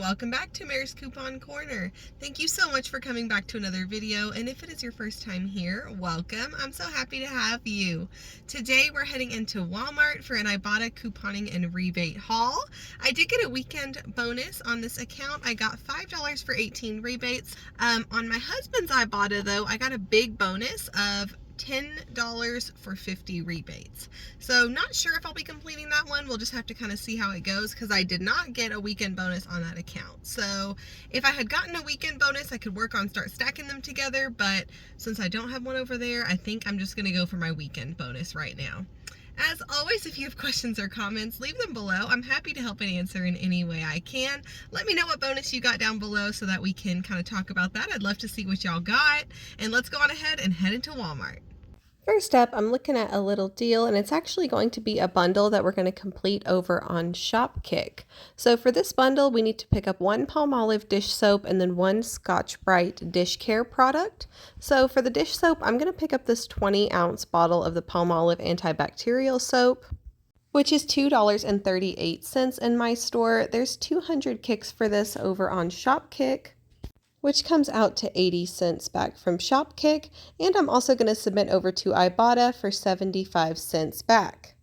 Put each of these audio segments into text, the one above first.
welcome back to Mary's Coupon Corner. Thank you so much for coming back to another video, and if it is your first time here, welcome. I'm so happy to have you. Today we're heading into Walmart for an Ibotta couponing and rebate haul. I did get a weekend bonus on this account. I got $5 for 18 rebates. On my husband's Ibotta though, I got a big bonus of $10 for 50 rebates. So not sure if I'll be completing that one. We'll just have to kind of see how it goes because I did not get a weekend bonus on that account. So if I had gotten a weekend bonus, I could start stacking them together. But since I don't have one over there, I think I'm just going to go for my weekend bonus right now. As always, if you have questions or comments, leave them below. I'm happy to help and answer in any way I can. Let me know what bonus you got down below so that we can kind of talk about that. I'd love to see what y'all got. And let's go on ahead and head into Walmart. First up, I'm looking at a little deal, and it's actually going to be a bundle that we're going to complete over on Shopkick. So for this bundle, we need to pick up one Palmolive dish soap and then one Scotch-Brite dish care product. So for the dish soap, I'm going to pick up this 20-ounce bottle of the Palmolive antibacterial soap, which is $2.38 in my store. There's 200 kicks for this over on Shopkick, which comes out to 80 cents back from Shopkick, and I'm also going to submit over to Ibotta for 75 cents back.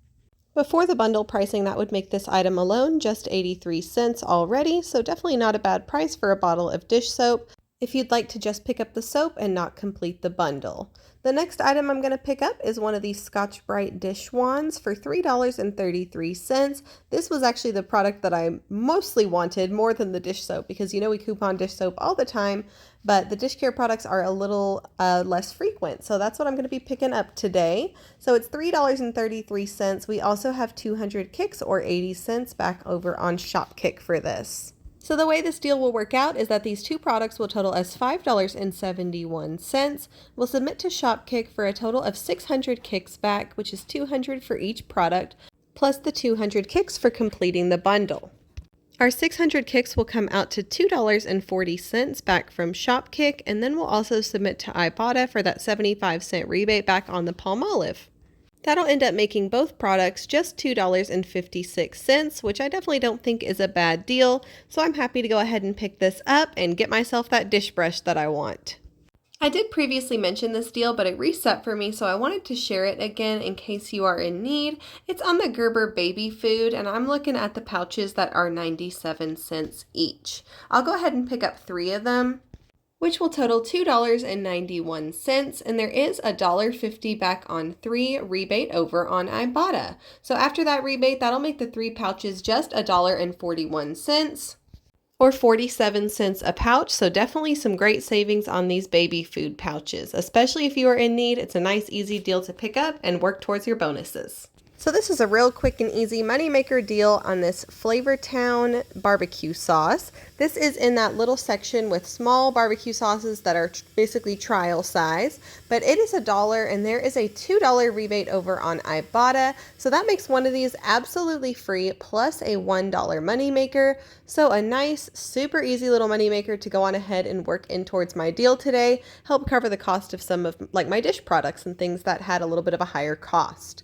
Before the bundle pricing, that would make this item alone just 83 cents already, so definitely not a bad price for a bottle of dish soap if you'd like to just pick up the soap and not complete the bundle. The next item I'm going to pick up is one of these Scotch-Brite dish wands for $3.33. This was actually the product that I mostly wanted more than the dish soap because, you know, we coupon dish soap all the time, but the dish care products are a little less frequent. So that's what I'm going to be picking up today. So it's $3.33. We also have 200 kicks or 80 cents back over on Shopkick for this. So the way this deal will work out is that these two products will total as $5.71. We'll submit to Shopkick for a total of 600 kicks back, which is 200 for each product, plus the 200 kicks for completing the bundle. Our 600 kicks will come out to $2.40 back from Shopkick, and then we'll also submit to Ibotta for that 75-cent rebate back on the Palmolive. That'll end up making both products just $2.56, which I definitely don't think is a bad deal, so I'm happy to go ahead and pick this up and get myself that dish brush that I want. I did previously mention this deal, but it reset for me, so I wanted to share it again in case you are in need. It's on the Gerber baby food, and I'm looking at the pouches that are 97 cents each. I'll go ahead and pick up 3 of them, which will total $2.91, and there is a $1.50 back on 3 rebate over on Ibotta. So after that rebate, that'll make the 3 pouches just $1.41 or 47 cents a pouch. So definitely some great savings on these baby food pouches, especially if you are in need. It's a nice, easy deal to pick up and work towards your bonuses. So this is a real quick and easy moneymaker deal on this Flavortown barbecue sauce. This is in that little section with small barbecue sauces that are basically trial size, but it is $1 and there is a $2 rebate over on Ibotta. So that makes one of these absolutely free plus a $1 moneymaker. So a nice, super easy little moneymaker to go on ahead and work in towards my deal today, help cover the cost of some of my dish products and things that had a little bit of a higher cost.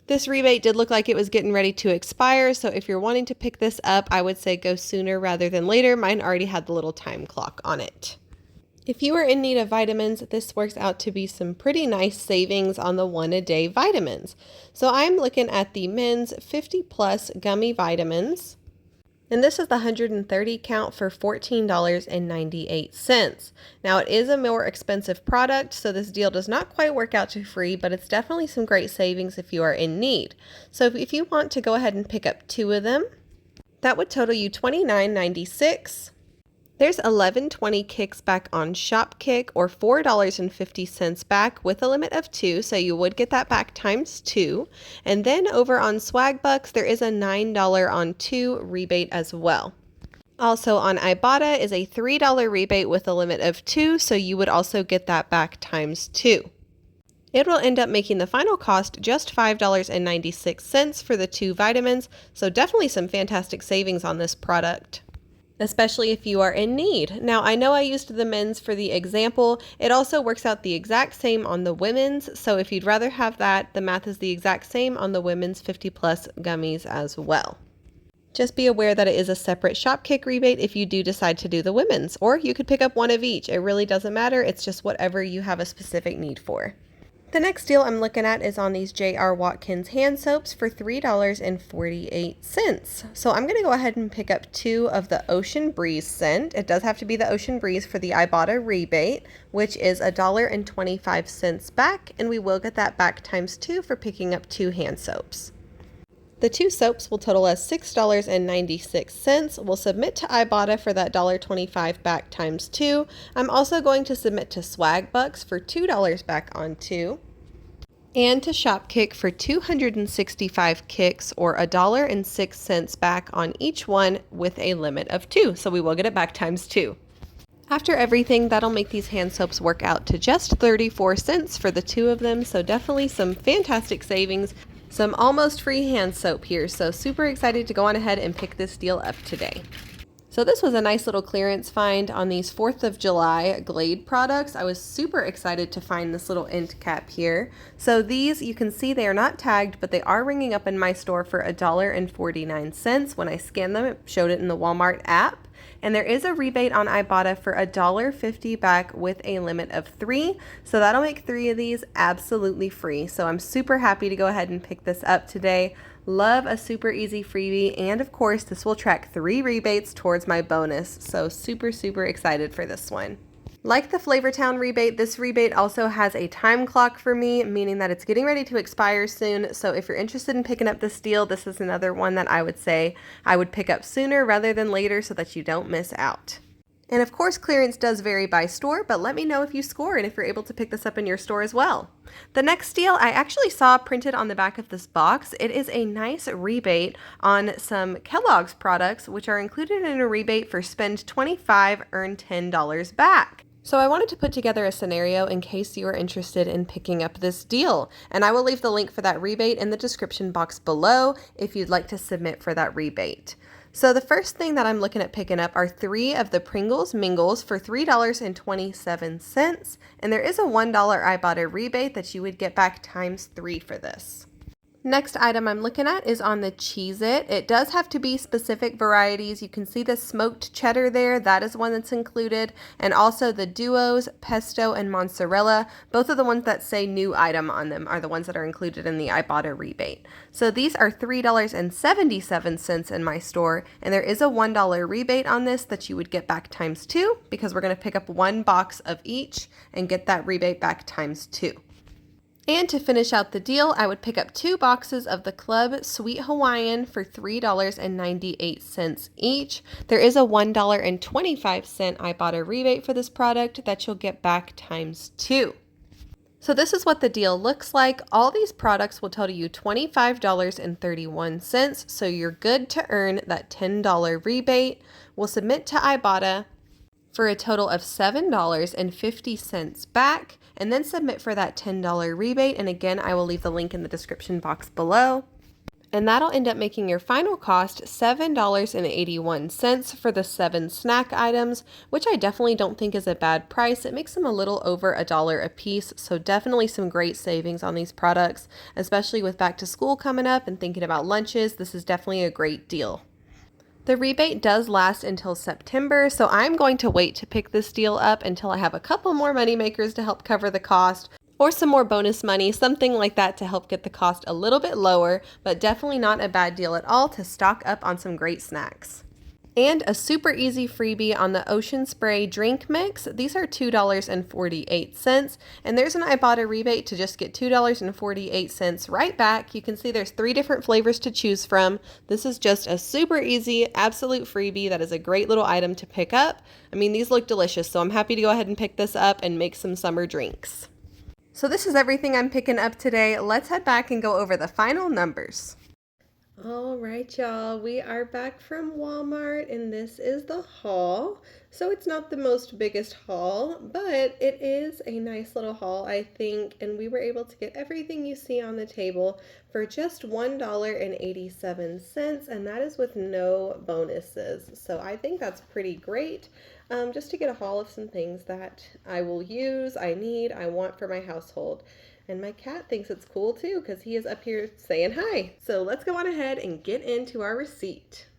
This rebate did look like it was getting ready to expire, so if you're wanting to pick this up, I would say go sooner rather than later. Mine already had the little time clock on it. If you are in need of vitamins, this works out to be some pretty nice savings on the 1-a-day vitamins. So I'm looking at the men's 50 plus gummy vitamins, and this is the 130 count for $14.98. Now it is a more expensive product, so this deal does not quite work out to free, but it's definitely some great savings if you are in need. So if you want to go ahead and pick up 2 of them, that would total you $29.96. There's 1120 kicks back on Shopkick or $4.50 back with a limit of 2, so you would get that back times 2. And then over on Swagbucks, there is a $9 on 2 rebate as well. Also on Ibotta is a $3 rebate with a limit of 2, so you would also get that back times 2. It will end up making the final cost just $5.96 for the 2 vitamins, so definitely some fantastic savings on this product, especially if you are in need. Now, I know I used the men's for the example. It also works out the exact same on the women's. So if you'd rather have that, the math is the exact same on the women's 50 plus gummies as well. Just be aware that it is a separate Shopkick rebate if you do decide to do the women's, or you could pick up one of each. It really doesn't matter. It's just whatever you have a specific need for. The next deal I'm looking at is on these J.R. Watkins hand soaps for $3.48. So I'm going to go ahead and pick up 2 of the Ocean Breeze scent. It does have to be the Ocean Breeze for the Ibotta rebate, which is $1.25 back, and we will get that back times 2 for picking up 2 hand soaps. The 2 soaps will total us $6.96. We'll submit to Ibotta for that $1.25 back times 2. I'm also going to submit to Swag Bucks for $2 back on 2. And to Shopkick for 265 kicks or $1.06 back on each one with a limit of 2. So we will get it back times 2. After everything, that'll make these hand soaps work out to just 34 cents for the 2 of them. So definitely some fantastic savings. Some almost free hand soap here, so super excited to go on ahead and pick this deal up today. So this was a nice little clearance find on these 4th of July Glade products. I was super excited to find this little end cap here. So these, you can see they are not tagged, but they are ringing up in my store for $1.49. When I scanned them, it showed it in the Walmart app. And there is a rebate on Ibotta for $1.50 back with a limit of 3. So that'll make 3 of these absolutely free. So I'm super happy to go ahead and pick this up today. Love a super easy freebie. And of course, this will track 3 rebates towards my bonus. So super, super excited for this one. Like the Flavortown rebate, this rebate also has a time clock for me, meaning that it's getting ready to expire soon. So if you're interested in picking up this deal, this is another one that I would say I would pick up sooner rather than later so that you don't miss out. And of course, clearance does vary by store, but let me know if you score and if you're able to pick this up in your store as well. The next deal I actually saw printed on the back of this box. It is a nice rebate on some Kellogg's products, which are included in a rebate for spend $25, earn $10 back. So I wanted to put together a scenario in case you are interested in picking up this deal, and I will leave the link for that rebate in the description box below if you'd like to submit for that rebate. So the first thing that I'm looking at picking up are 3 of the Pringles Mingles for $3.27, and there is a $1 Ibotta rebate that you would get back times 3 for this. Next item I'm looking at is on the Cheez-It. It does have to be specific varieties. You can see the smoked cheddar there. That is one that's included. And also the Duos, Pesto, and Mozzarella. Both of the ones that say new item on them are the ones that are included in the Ibotta rebate. So these are $3.77 in my store. And there is a $1 rebate on this that you would get back times 2 because we're going to pick up 1 box of each and get that rebate back times 2. And to finish out the deal, I would pick up 2 boxes of the Club Sweet Hawaiian for $3.98 each. There is a $1.25 Ibotta rebate for this product that you'll get back times 2. So this is what the deal looks like. All these products will total you $25.31, so you're good to earn that $10 rebate. We'll submit to Ibotta for a total of $7.50 back, and then submit for that $10 rebate. And again, I will leave the link in the description box below. And that'll end up making your final cost $7.81 for the 7 snack items, which I definitely don't think is a bad price. It makes them a little over $1 a piece, so definitely some great savings on these products, especially with back to school coming up and thinking about lunches. This is definitely a great deal. The rebate does last until September, so I'm going to wait to pick this deal up until I have a couple more moneymakers to help cover the cost, or some more bonus money, something like that to help get the cost a little bit lower, but definitely not a bad deal at all to stock up on some great snacks. And a super easy freebie on the Ocean Spray drink mix. These are $2.48, and there's an Ibotta rebate to just get $2.48 right back. You can see there's 3 different flavors to choose from. This is just a super easy, absolute freebie that is a great little item to pick up. I mean, these look delicious, so I'm happy to go ahead and pick this up and make some summer drinks. So this is everything I'm picking up today. Let's head back and go over the final numbers. All right, y'all, we are back from Walmart, and this is the haul. So it's not the most biggest haul, but it is a nice little haul, I think, and we were able to get everything you see on the table for just $1.87, and that is with no bonuses. So I think that's pretty great, just to get a haul of some things that I will use, I need, I want for my household. And my cat thinks it's cool too because he is up here saying hi. So let's go on ahead and get into our receipt.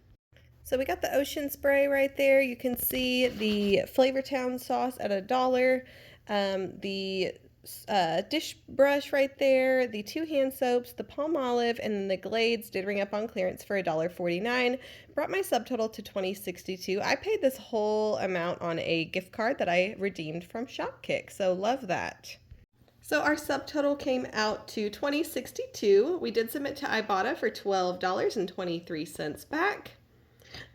So we got the ocean spray right there. You can see the Flavortown sauce at $1. The dish brush right there, the 2 hand soaps, the palm olive, and then the Glades did ring up on clearance for $1.49. Brought my subtotal to $20.62. I paid this whole amount on a gift card that I redeemed from Shopkick, so love that. So our subtotal came out to $20.62. We did submit to Ibotta for $12.23 back.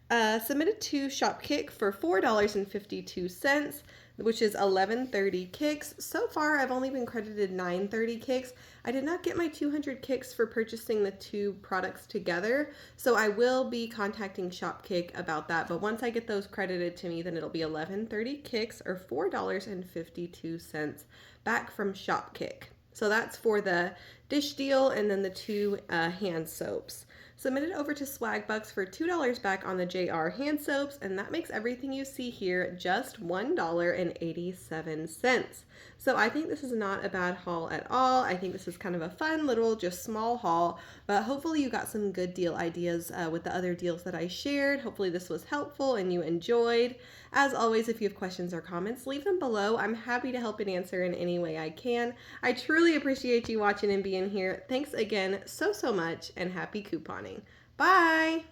Submitted to Shopkick for $4.52, which is 1130 kicks. So far, I've only been credited 930 kicks. I did not get my 200 kicks for purchasing the 2 products together, so I will be contacting Shopkick about that. But once I get those credited to me, then it'll be 1130 kicks or $4.52 back from Shopkick. So that's for the dish deal and then the 2 hand soaps. Submitted over to Swagbucks for $2 back on the JR hand soaps, and that makes everything you see here just $1.87. So I think this is not a bad haul at all. I think this is kind of a fun little, just small haul, but hopefully you got some good deal ideas with the other deals that I shared. Hopefully this was helpful and you enjoyed. As always, if you have questions or comments, leave them below. I'm happy to help and answer in any way I can. I truly appreciate you watching and being here. Thanks again so much, and happy couponing. Bye!